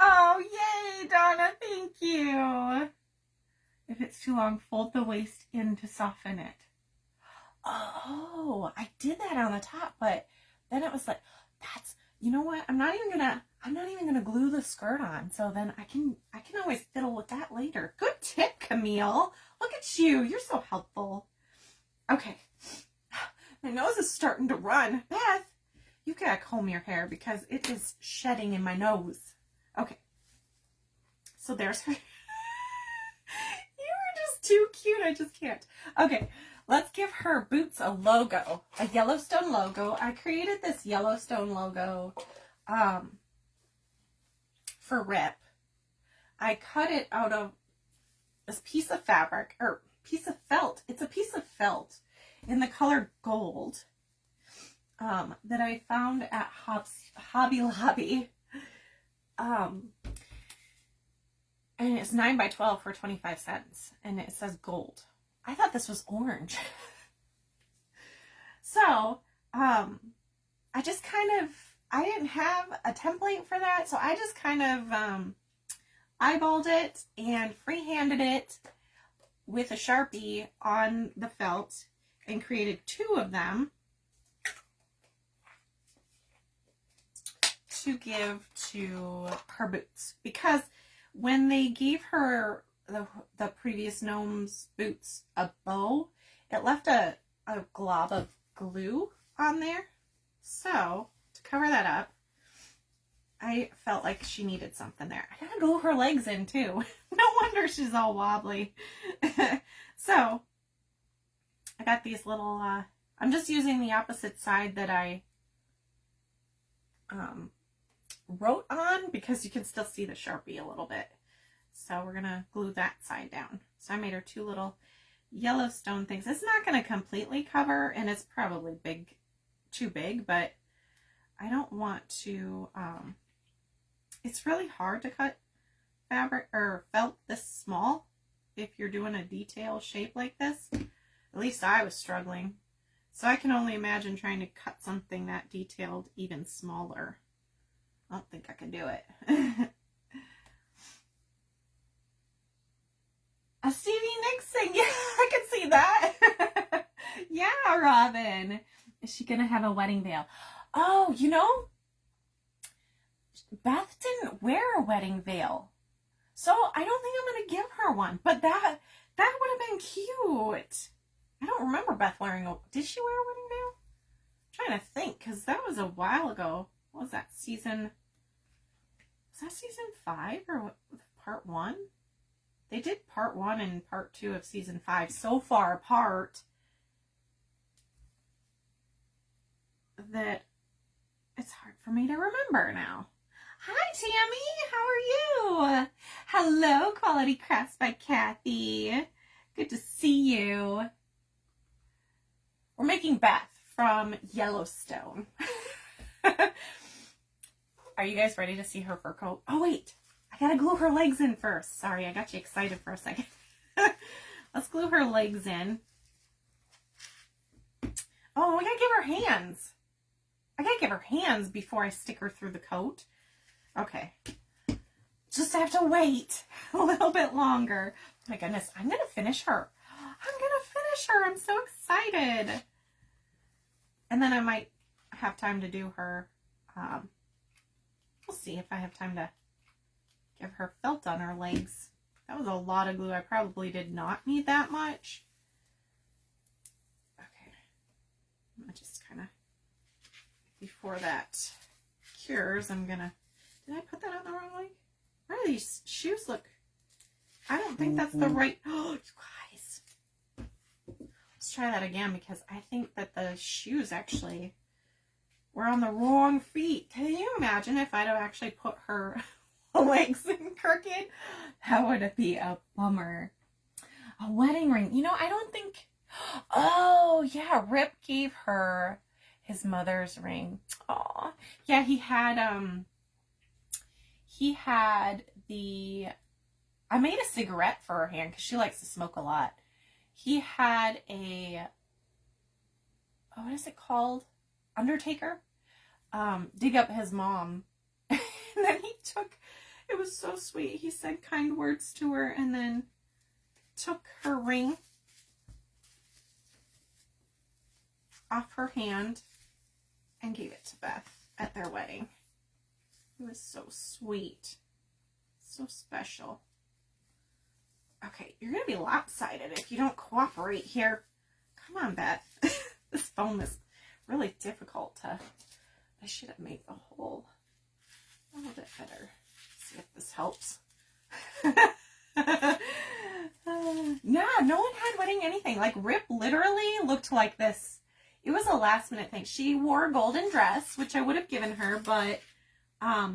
Oh, yay, Donna, thank you. If it's too long, fold the waist in to soften it. Oh, I did that on the top, but then it was like, you know what? I'm not even gonna glue the skirt on. So then I can always fiddle with that later. Good tip, Camille. Look at you. You're so helpful. Okay. My nose is starting to run. Beth, you gotta comb your hair because it is shedding in my nose. Okay. So there's her. Too cute, I just can't. Okay, let's give her boots a logo, a Yellowstone logo. I created this Yellowstone logo for Rip. I cut it out of this piece of fabric, or piece of felt. It's a piece of felt in the color gold that I found at Hobby Lobby. And it's 9 by 12 for 25 cents. And it says gold. I thought this was orange. So, I just kind of, I didn't have a template for that. So I just kind of eyeballed it and freehanded it with a Sharpie on the felt and created 2 of them to give to her boots, because when they gave her the previous gnome's boots a bow, it left a glob of glue on there. So to cover that up, I felt like she needed something there. I gotta glue her legs in too. No wonder she's all wobbly. So I got these little, I'm just using the opposite side that I wrote on, because you can still see the Sharpie a little bit. So we're gonna glue that side down. So I made her 2 little Yellowstone things. It's not gonna completely cover, and it's probably too big, but I don't want to, it's really hard to cut fabric or felt this small if you're doing a detail shape like this. At least I was struggling. So I can only imagine trying to cut something that detailed even smaller. I don't think I can do it. A Stevie Nicks thing. Yeah, I can see that. Yeah, Robin. Is she going to have a wedding veil? Oh, you know, Beth didn't wear a wedding veil. So I don't think I'm going to give her one. But that would have been cute. I don't remember Beth wearing did she wear a wedding veil? I'm trying to think, because that was a while ago. What was that, season 5 or what, part 1? They did part 1 and part 2 of season 5 so far apart that it's hard for me to remember now. Hi, Tammy. How are you? Hello, Quality Crafts by Kathy. Good to see you. We're making Beth from Yellowstone. Are you guys ready to see her fur coat? Oh, wait. I gotta glue her legs in first. Sorry, I got you excited for a second. Let's glue her legs in. Oh, I gotta give her hands. I gotta give her hands before I stick her through the coat. Okay. Just have to wait a little bit longer. Oh my goodness, I'm gonna finish her. I'm so excited. And then I might have time to do her, we'll see if I have time to give her felt on her legs. That was a lot of glue. I probably did not need that much. Okay. I'm gonna just kind of, before that cures, I'm gonna, did I put that on the wrong leg? Why do these shoes look, I don't think that's the right, oh, you guys. Let's try that again, because I think that the shoes actually were on the wrong feet. Can you imagine if I'd have actually put her legs in crooked? That would be a bummer. A wedding ring. You know, I don't think, oh yeah, Rip gave her his mother's ring. Oh yeah, he had the, I made a cigarette for her hand because she likes to smoke a lot. He had a, oh, what is it called? Undertaker? Dig up his mom. And then he took, it was so sweet. He said kind words to her and then took her ring off her hand and gave it to Beth at their wedding. It was so sweet. So special. Okay, you're going to be lopsided if you don't cooperate here. Come on, Beth. This foam is really difficult to, I should have made the hole a little bit better. See if this helps. Yeah, no one had wedding anything. Like, Rip literally looked like this. It was a last minute thing. She wore a golden dress, which I would have given her, but I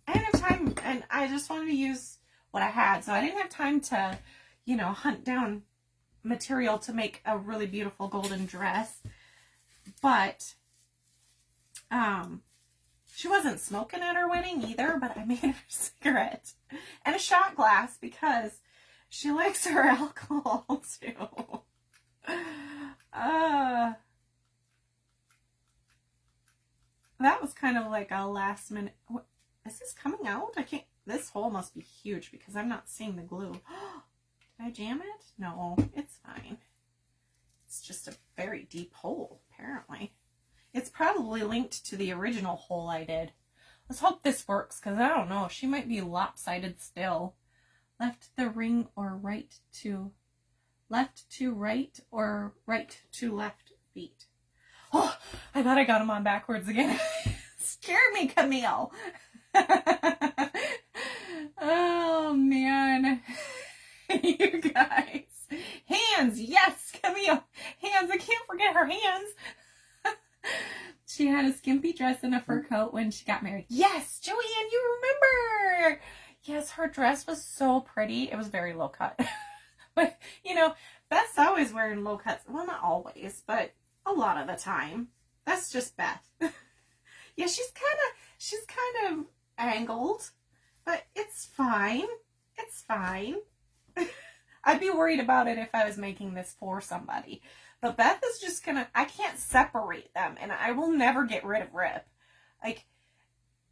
didn't have time, and I just wanted to use what I had, so I didn't have time to you know, hunt down material to make a really beautiful golden dress. But she wasn't smoking at her wedding either, but I made her a cigarette and a shot glass because she likes her alcohol too. That was kind of like a last minute. What, is this coming out? I can't. This hole must be huge because I'm not seeing the glue. Did I jam it? No, it's fine. It's just a very deep hole, apparently. It's probably linked to the original hole I did. Let's hope this works, because I don't know. She might be lopsided still. Left the ring or right to right or right to left feet. Oh, I thought I got them on backwards again. Scared me, Camille. Oh, man. You guys. Hands. Yes, Camille. Hands. I can't forget her hands. She had a skimpy dress and a fur coat when she got married. Yes, Joanne, you remember. Yes, her dress was so pretty. It was very low cut. But, you know, Beth's always wearing low cuts. Well, not always, but a lot of the time. That's just Beth. Yeah, she's kind of angled, but it's fine. It's fine. I'd be worried about it if I was making this for somebody. But Beth is just gonna, I can't separate them, and I will never get rid of Rip. Like,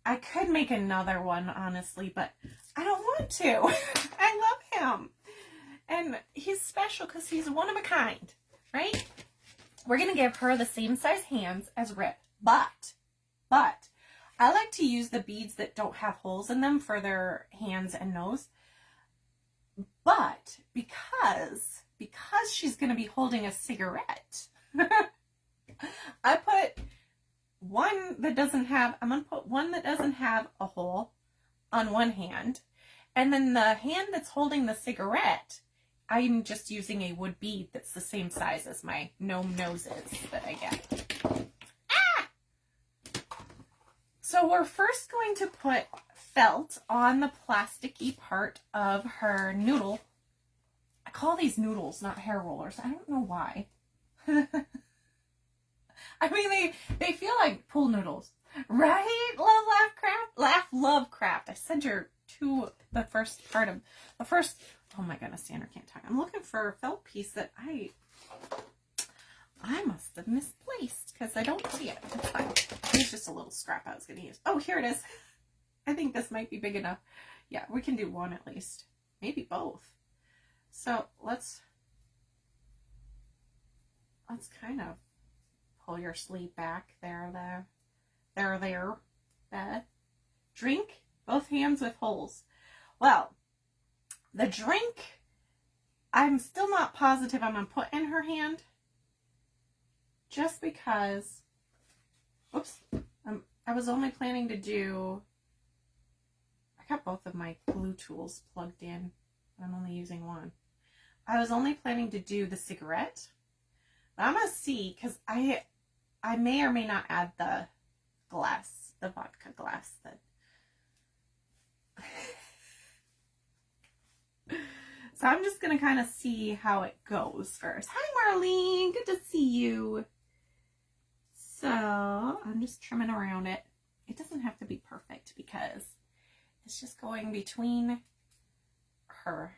I could make another one, honestly, but I don't want to. I love him. And he's special because he's one of a kind, right? We're going to give her the same size hands as Rip, but I like to use the beads that don't have holes in them for their hands and nose. But because she's going to be holding a cigarette, I put one that doesn't have, I'm going to put one that doesn't have a hole on one hand. And then the hand that's holding the cigarette, I'm just using a wood bead that's the same size as my gnome noses that I get. Ah! So we're first going to put felt on the plasticky part of her noodle. I call these noodles, not hair rollers. I don't know why. I mean, they feel like pool noodles, right? Love craft. I said you're to the first part of the first. Oh my goodness, Sandra can't talk. I'm looking for a felt piece that I must have misplaced because I don't see it. It's fine. It's just a little scrap I was going to use. Oh, here it is. I think this might be big enough. Yeah, we can do one at least. Maybe both. So let's kind of pull your sleeve back. There. Beth. Drink, both hands with holes. Well, the drink, I'm still not positive I'm going to put in her hand. Just because, whoops, I was only planning to do, I got both of my glue tools plugged in. I'm only using one. I was only planning to do the cigarette. But I'm going to see, because I may or may not add the glass, the vodka glass. So I'm just going to kind of see how it goes first. Hi, Marlene. Good to see you. So I'm just trimming around it. It doesn't have to be perfect because it's just going between her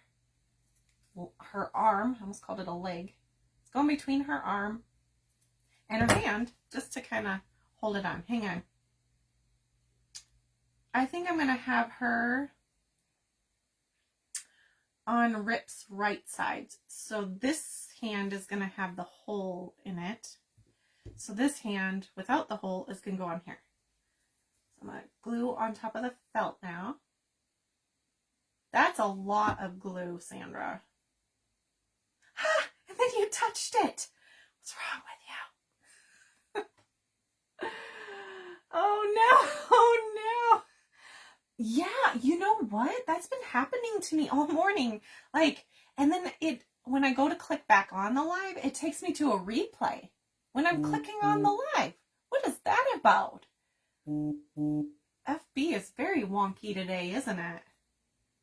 arm. I almost called it a leg. It's going between her arm and her hand just to kind of hold it on. Hang on. I think I'm going to have her on Rip's right side. So this hand is going to have the hole in it. So this hand without the hole is going to go on here. So I'm going to glue on top of the felt now. That's a lot of glue, Sandra. Ah, and then you touched it. What's wrong with you? Oh no, oh no. Yeah, you know what? That's been happening to me all morning. Like, and then when I go to click back on the live, it takes me to a replay when I'm clicking on the live. What is that about? FB is very wonky today, isn't it?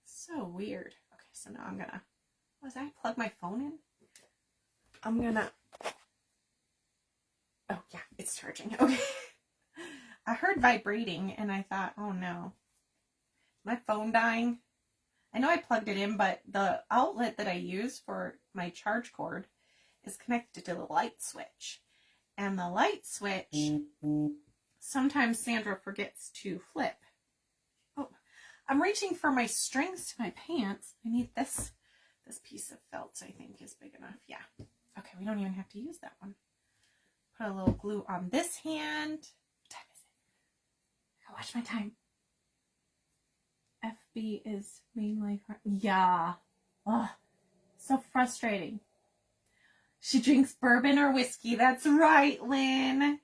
So weird. Okay, so now I'm gonna Was I plug my phone in? I'm gonna, oh yeah, it's charging. Okay. I heard vibrating and I thought, oh no, my phone dying. I know I plugged it in, but the outlet that I use for my charge cord is connected to the light switch. And the light switch, sometimes Sandra forgets to flip. Oh, I'm reaching for my strings to my pants. I need this piece of felt, I think, is big enough. Yeah. Okay, we don't even have to use that one. Put a little glue on this hand. What time is it? I gotta watch my time. FB is main life. Yeah. Oh, so frustrating. She drinks bourbon or whiskey. That's right, Lynn.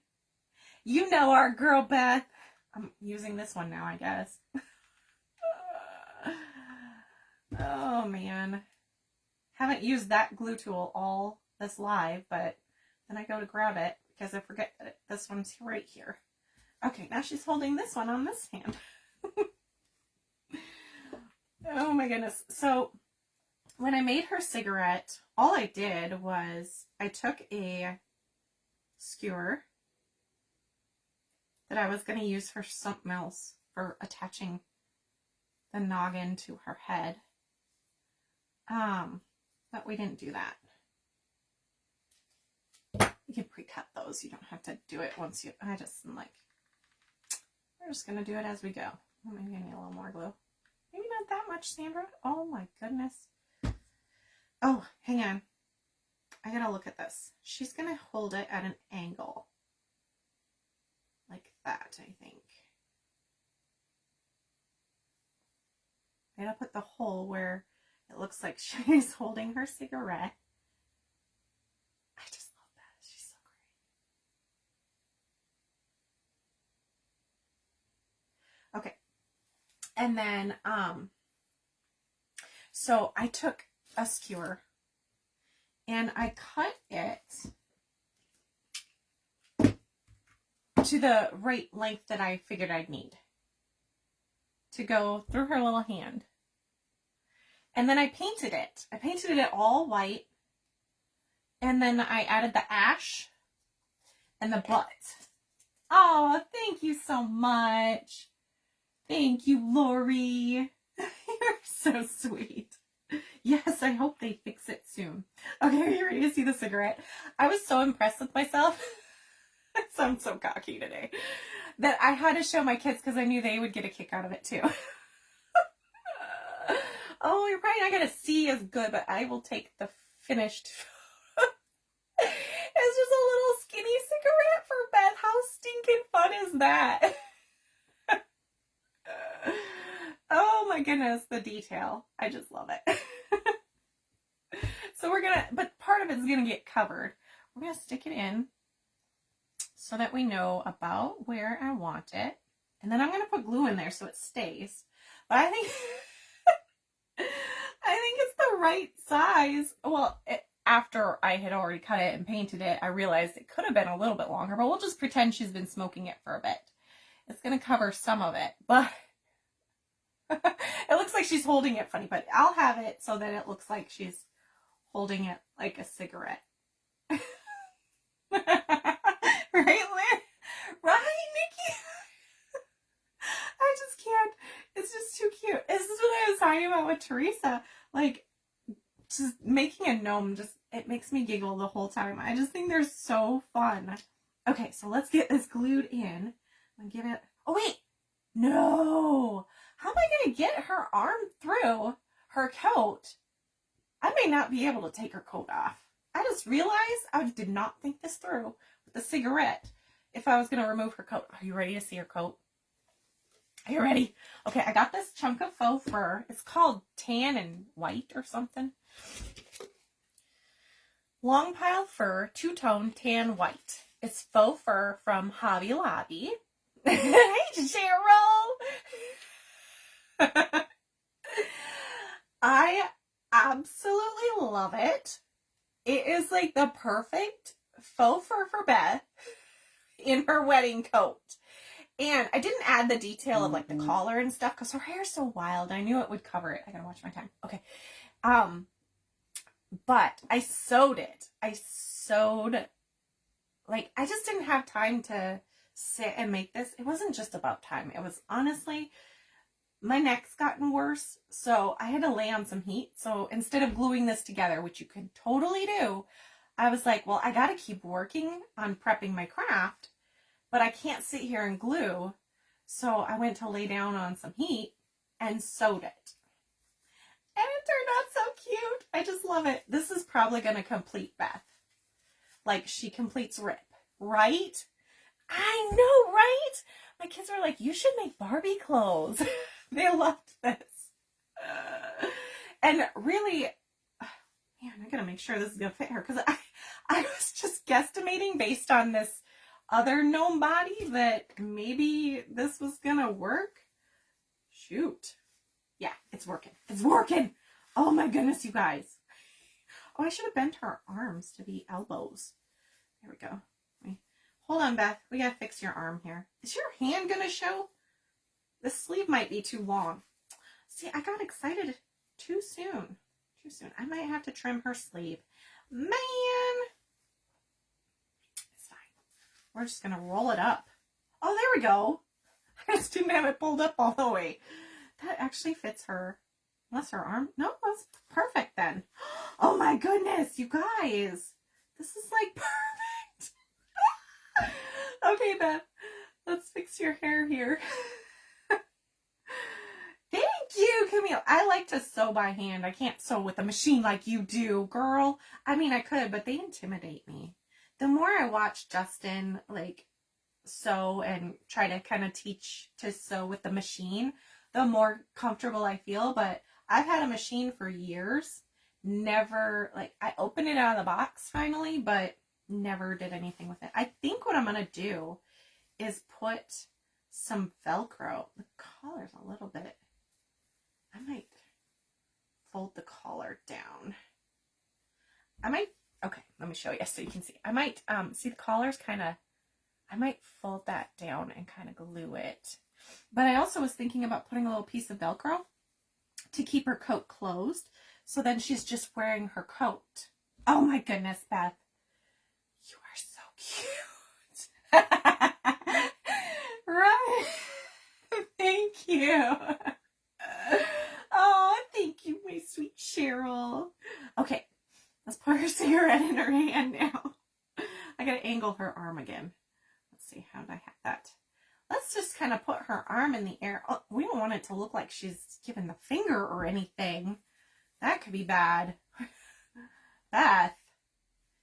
You know our girl, Beth. I'm using this one now, I guess. Oh, man. Haven't used that glue tool all this live, but then I go to grab it because I forget that this one's right here. Okay, now she's holding this one on this hand. Oh my goodness. So when I made her cigarette, all I did was I took a skewer that I was going to use for something else, for attaching the noggin to her head. But we didn't do that. You can pre-cut those. You don't have to do it once you, I just am like, we're just going to do it as we go. Maybe I need a little more glue. Maybe not that much, Sandra. Oh my goodness. Oh, hang on. I gotta look at this. She's gonna hold it at an angle. Like that, I think. I gotta put the hole where it looks like she's holding her cigarette. I just love that. She's so great. Okay. And then, so I took a skewer and I cut it to the right length that I figured I'd need to go through her little hand. And then I painted it. I painted it all white. And then I added the ash and the butt. Oh, thank you so much. Thank you, Lori. You're so sweet. Yes, I hope they fix it soon. Okay, are you ready to see the cigarette? I was so impressed with myself. I sound so cocky today. That I had to show my kids because I knew they would get a kick out of it too. Oh, you're probably not going to see as good, but I will take the finished. It's just a little skinny cigarette for Beth. How stinking fun is that? Oh my goodness, the detail. I just love it. So we're gonna, but part of it's gonna get covered. We're gonna stick it in so that we know about where I want it. And then I'm gonna put glue in there so it stays. But I think, I think it's the right size. Well, after I had already cut it and painted it, I realized it could have been a little bit longer, but we'll just pretend she's been smoking it for a bit. It's gonna cover some of it, but it looks like she's holding it funny, but I'll have it so that it looks like she's holding it like a cigarette. Right, Lynn? Right, Nikki? I just can't. It's just too cute. This is what I was talking about with Teresa. Like, just making a gnome, just, it makes me giggle the whole time. I just think they're so fun. Okay, so let's get this glued in and give it, oh wait, no. How am I going to get her arm through her coat? I may not be able to take her coat off. I just realized I did not think this through with the cigarette if I was going to remove her coat. Are you ready to see her coat? Are you ready? Okay, I got this chunk of faux fur. It's called tan and white or something. Long pile fur, two-tone tan white. It's faux fur from Hobby Lobby. Hey, Cheryl! I absolutely love it. It is like the perfect faux fur for Beth in her wedding coat. And I didn't add the detail of like the collar and stuff because her hair is so wild. I knew it would cover it. I gotta watch my time. Okay. but I sewed it. Like, I just didn't have time to sit and make this. It wasn't just about time. It was honestly, my neck's gotten worse, so I had to lay on some heat. So instead of gluing this together, which you could totally do, I was like, well, I got to keep working on prepping my craft, but I can't sit here and glue. So I went to lay down on some heat and sewed it. And it turned out so cute. I just love it. This is probably going to complete Beth. Like, she completes Rip, right? I know, right? My kids were like, you should make Barbie clothes. They loved this. And really, man, I gotta make sure this is gonna fit her, because I was just guesstimating based on this other gnome body that maybe this was gonna work. Shoot. Yeah, it's working. It's working. Oh my goodness, you guys. Oh, I should have bent her arms to be elbows. There we go. Hold on, Beth. We gotta fix your arm here. Is your hand gonna show? The sleeve might be too long. See, I got excited too soon. Too soon. I might have to trim her sleeve. Man! It's fine. We're just gonna roll it up. Oh, there we go. I just didn't have it pulled up all the way. That actually fits her. Unless her arm... No, that's perfect then. Oh my goodness, you guys. This is like perfect. Okay, Beth. Let's fix your hair here. Thank you, Camille. I like to sew by hand. I can't sew with a machine like you do, girl. I mean, I could, but they intimidate me. The more I watch Justin, like, sew and try to kind of teach to sew with the machine, the more comfortable I feel. But I've had a machine for years. Never, like, I opened it out of the box finally, but never did anything with it. I think what I'm going to do is put some Velcro. The collar's a little bit, I might fold the collar down. Okay, let me show you so you can see. I might, see the collar's kind of, I might fold that down and kind of glue it. But I also was thinking about putting a little piece of Velcro to keep her coat closed. So then she's just wearing her coat. Oh my goodness, Beth. You are so cute. Right. Thank you. Oh, thank you, my sweet Cheryl. Okay, let's put her cigarette in her hand now. I gotta angle her arm again. Let's see, how did I have that? Let's just kind of put her arm in the air. Oh, we don't want it to look like she's giving the finger or anything. That could be bad. Beth,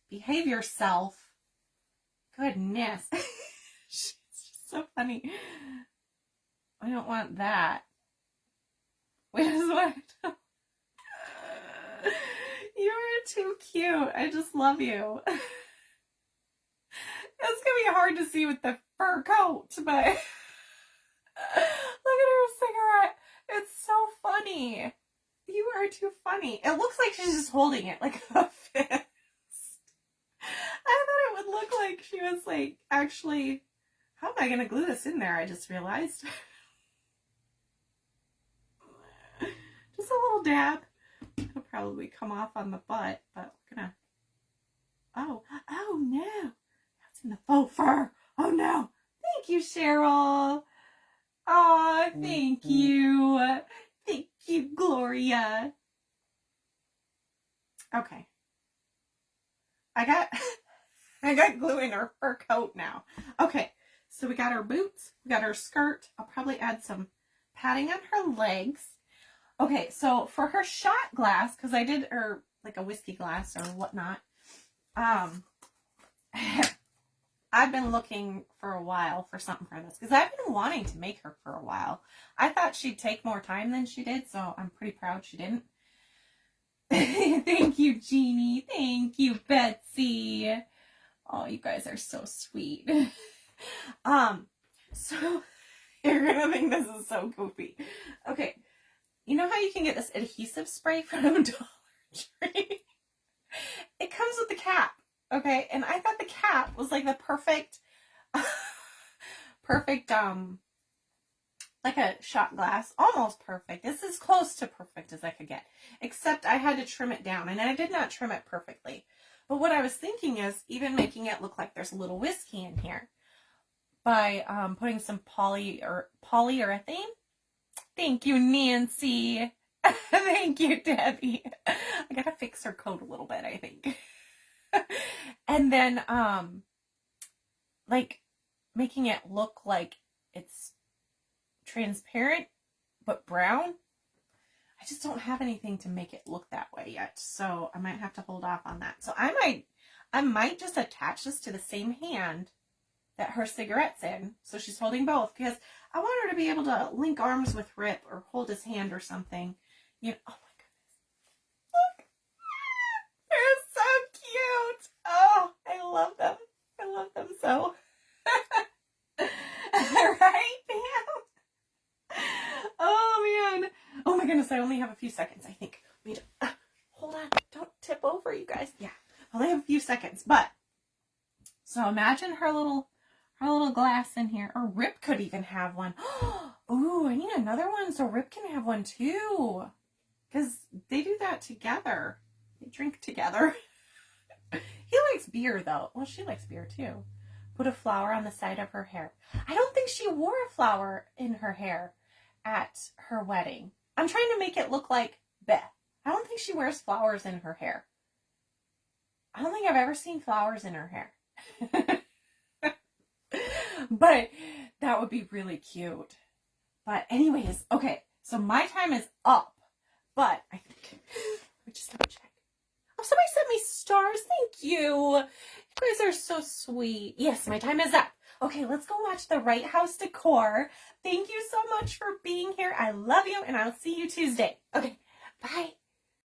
behave yourself. Goodness. She's just so funny. I don't want that. Wait, what? You are too cute. I just love you. It's gonna be hard to see with the fur coat, but look at her cigarette. It's so funny. You are too funny. It looks like she's just holding it like a fist. I thought it would look like she was like, actually, how am I gonna glue this in there? I just realized. Just a little dab. It'll probably come off on the butt, but we're gonna... Oh no. That's in the faux fur. Oh no. Thank you, Cheryl. Aw, thank you. Thank you, Gloria. Okay. I got glue in her fur coat now. Okay, so we got her boots. We got her skirt. I'll probably add some padding on her legs. Okay, so for her shot glass, because I did her like a whiskey glass or whatnot, I've been looking for a while for something for this, because I've been wanting to make her for a while. I thought she'd take more time than she did, so I'm pretty proud she didn't. Thank you, Jeannie. Thank you, Betsy. Oh, you guys are so sweet. So you're gonna think this is so goofy. Okay. You know how you can get this adhesive spray from Dollar Tree? It comes with the cap, okay? And I thought the cap was like the perfect like a shot glass, almost perfect. This is close to perfect as I could get, except I had to trim it down, and I did not trim it perfectly. But what I was thinking is even making it look like there's a little whiskey in here by putting some polyurethane. Thank you, Nancy. Thank you, Debbie. I gotta fix her coat a little bit, I think. And then like making it look like it's transparent but brown. I just don't have anything to make it look that way yet, so I might have to hold off on that. So I might just attach this to the same hand that her cigarette's in, so she's holding both, because I want her to be able to link arms with Rip or hold his hand or something. You know, oh my goodness, look, they're so cute. Oh, I love them. I love them so. Right, Pam? Oh man. Oh my goodness, I only have a few seconds, I think. Wait, hold on, don't tip over, you guys. Yeah, I only have a few seconds, but so imagine her little glass in here, or Rip could even have one. Ooh, I need another one so Rip can have one too, because they do that together. They drink together. He likes beer though. Well, she likes beer too. Put a flower on the side of her hair. I don't think she wore a flower in her hair at her wedding. I'm trying to make it look like Beth. I don't think she wears flowers in her hair. I don't think I've ever seen flowers in her hair. But that would be really cute. But anyways, okay, so my time is up. But I think we just have to check. Oh, somebody sent me stars. Thank you. You guys are so sweet. Yes, my time is up. Okay, let's go watch the Right House Decor. Thank you so much for being here. I love you, and I'll see you Tuesday. Okay, bye.